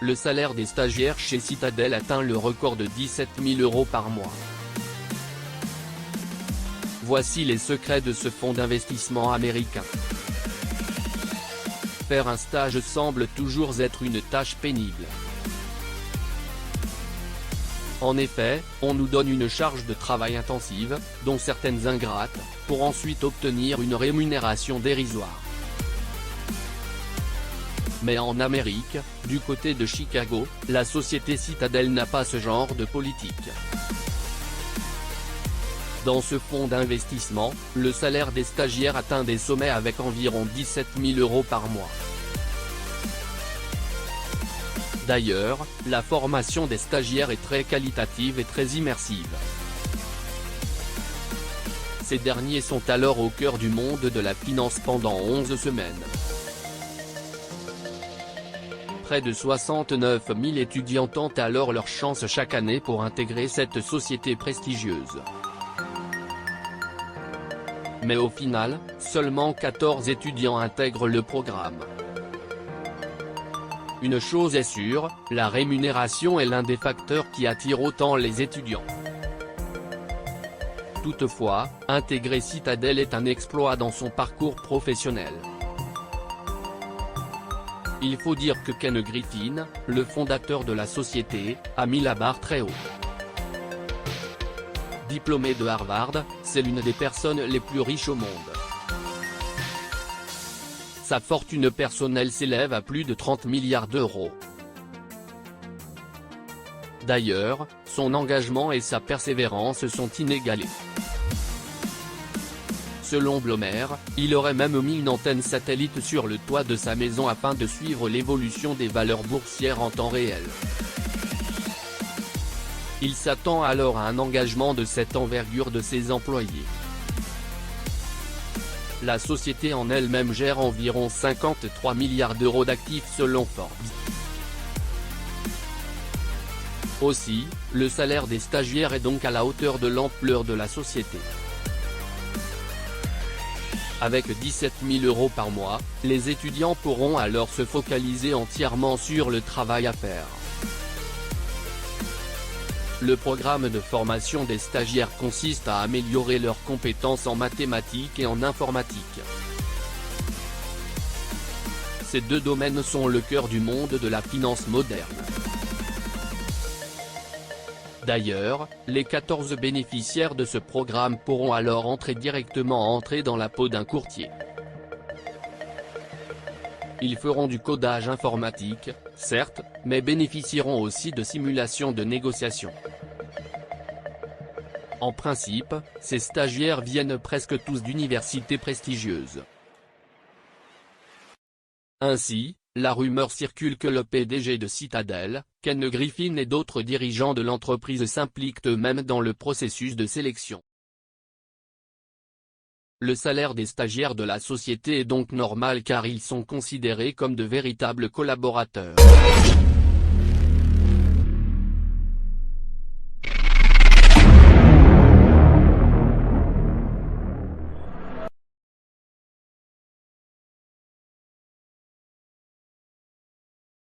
le salaire des stagiaires chez Citadel atteint le record de 17 000 € par mois. Voici les secrets de ce fonds d'investissement américain. Faire un stage semble toujours être une tâche pénible. En effet, on nous donne une charge de travail intensive, dont certaines ingrates, pour ensuite obtenir une rémunération dérisoire. Mais en Amérique, du côté de Chicago, la société Citadel n'a pas ce genre de politique. Dans ce fonds d'investissement, le salaire des stagiaires atteint des sommets avec environ 17 000 € par mois. D'ailleurs, la formation des stagiaires est très qualitative et très immersive. Ces derniers sont alors au cœur du monde de la finance pendant 11 semaines. Près de 69 000 étudiants tentent alors leur chance chaque année pour intégrer cette société prestigieuse. Mais au final, seulement 14 étudiants intègrent le programme. Une chose est sûre, la rémunération est l'un des facteurs qui attire autant les étudiants. Toutefois, intégrer Citadel est un exploit dans son parcours professionnel. Il faut dire que Ken Griffin, le fondateur de la société, a mis la barre très haut. Diplômé de Harvard, c'est l'une des personnes les plus riches au monde. Sa fortune personnelle s'élève à plus de 30 milliards d'euros. D'ailleurs, son engagement et sa persévérance sont inégalés. Selon Bloomberg, il aurait même mis une antenne satellite sur le toit de sa maison afin de suivre l'évolution des valeurs boursières en temps réel. Il s'attend alors à un engagement de cette envergure de ses employés. La société en elle-même gère environ 53 milliards d'euros d'actifs selon Forbes. Aussi, le salaire des stagiaires est donc à la hauteur de l'ampleur de la société. Avec 17 000 € par mois, les étudiants pourront alors se focaliser entièrement sur le travail à faire. Le programme de formation des stagiaires consiste à améliorer leurs compétences en mathématiques et en informatique. Ces deux domaines sont le cœur du monde de la finance moderne. D'ailleurs, les 14 bénéficiaires de ce programme pourront alors entrer directement dans la peau d'un courtier. Ils feront du codage informatique, certes, mais bénéficieront aussi de simulations de négociation. En principe, ces stagiaires viennent presque tous d'universités prestigieuses. Ainsi, la rumeur circule que le PDG de Citadel, Ken Griffin et d'autres dirigeants de l'entreprise s'impliquent eux-mêmes dans le processus de sélection. Le salaire des stagiaires de la société est donc normal car ils sont considérés comme de véritables collaborateurs.